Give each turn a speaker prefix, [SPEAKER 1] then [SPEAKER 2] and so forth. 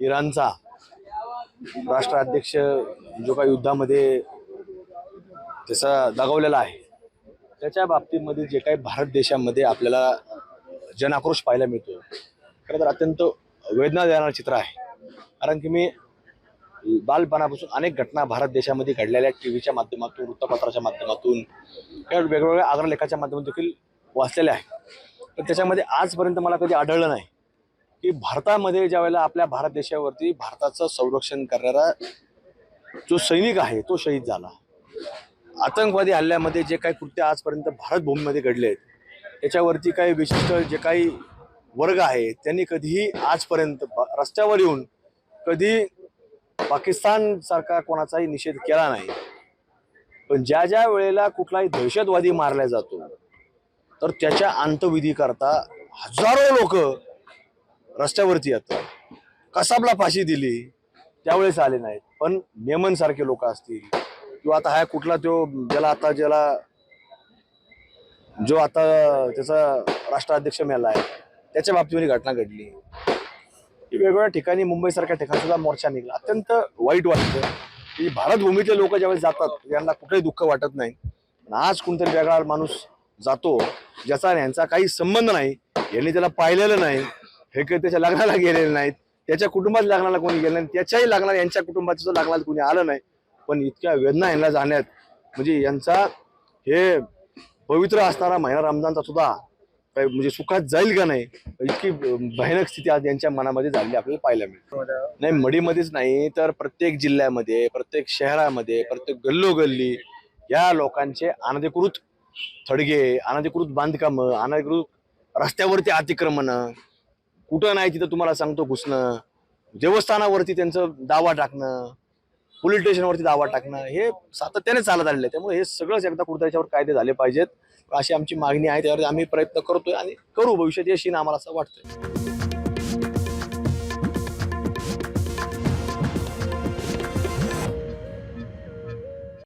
[SPEAKER 1] इराणचा राष्ट्राध्यक्ष जो काही युद्धामध्ये त्याचा दगावलेला आहे त्याच्या बाबतीमध्ये जे काही भारत देशामध्ये आपल्याला जनाक्रोश पाहायला मिळतो खरं तर अत्यंत वेदना देणारं चित्र आहे। कारण की मी बालपणापासून अनेक घटना भारत देशामध्ये घडलेल्या टीव्हीच्या माध्यमातून, वृत्तपत्राच्या माध्यमातून किंवा वेगवेगळ्या अग्रलेखाच्या माध्यमातून देखील वाचलेल्या आहे। पण त्याच्यामध्ये आजपर्यंत मला कधी आढळलं नाही की भारतामध्ये ज्या वेळेला आपल्या भारत देशावरती भारताचं संरक्षण करणारा जो सैनिक आहे तो शहीद झाला। आतंकवादी हल्ल्यामध्ये जे काही कृत्य आजपर्यंत भारत भूमीमध्ये घडले आहेत त्याच्यावरती काही विशिष्ट जे काही वर्ग आहे त्यांनी कधीही आजपर्यंत रस्त्यावर येऊन कधी पाकिस्तान सारखा कोणाचाही निषेध केला नाही। पण ज्या ज्या वेळेला कुठलाही दहशतवादी मारला जातो तर त्याच्या अंत्यविधी करता हजारो लोक रस्त्यावरती येतात। कसाबला फाशी दिली त्यावेळेस आले नाहीत, पण मेमन सारखे लोक असतील किंवा आता हा कुठला तो जो आता त्याचा राष्ट्राध्यक्ष मेला आहे त्याच्या बाबतीमध्ये घटना घडली। वेगवेगळ्या ठिकाणी मुंबईसारख्या ठिकाणी सुद्धा मोर्चा निघाला। अत्यंत वाईट वाटतं की भारत भूमीतले लोक ज्यावेळेस जातात त्यांना कुठेही दुःख वाटत नाही। आज कोणतरी वेगळा माणूस जातो ज्याचा यांचा काही संबंध नाही, यांनी त्याला पाहिलेलं नाही, हे काही त्याच्या लग्नाला गेलेले नाहीत, त्याच्या कुटुंबात लग्नाला कोणी गेलं नाही, त्याच्याही लग्नाला यांच्या कुटुंबात सुद्धा लग्नाला कोणी आलं नाही, पण इतक्या वेदना यांना जाण्यात म्हणजे यांचा हे पवित्र असणारा महिना रमजानचा सुद्धा काही म्हणजे सुखात जाईल का नाही इतकी भयानक स्थिती आज यांच्या मनामध्ये झालेली आपल्याला पाहायला मिळते। नाही मडीमध्येच नाही तर प्रत्येक जिल्ह्यामध्ये, प्रत्येक शहरामध्ये, प्रत्येक गल्लोगल्ली या लोकांचे अनधिकृत थडगे, अनधिकृत बांधकाम, अनधिकृत रस्त्यावरती अतिक्रमण, कुठं नाही तिथं तुम्हाला सांगतो घुसणं, देवस्थानावरती त्यांचं दावा टाकणं, पोलीस स्टेशनवरती दावा टाकणं हे सातत्याने चालत आलेलं आहे। त्यामुळे हे सगळंच एकदा कुठे त्याच्यावर कायदे झाले पाहिजेत अशी आमची मागणी आहे। त्यावर आम्ही प्रयत्न करतोय आणि करू भविष्यात यश येईल आम्हाला असं वाटतंय।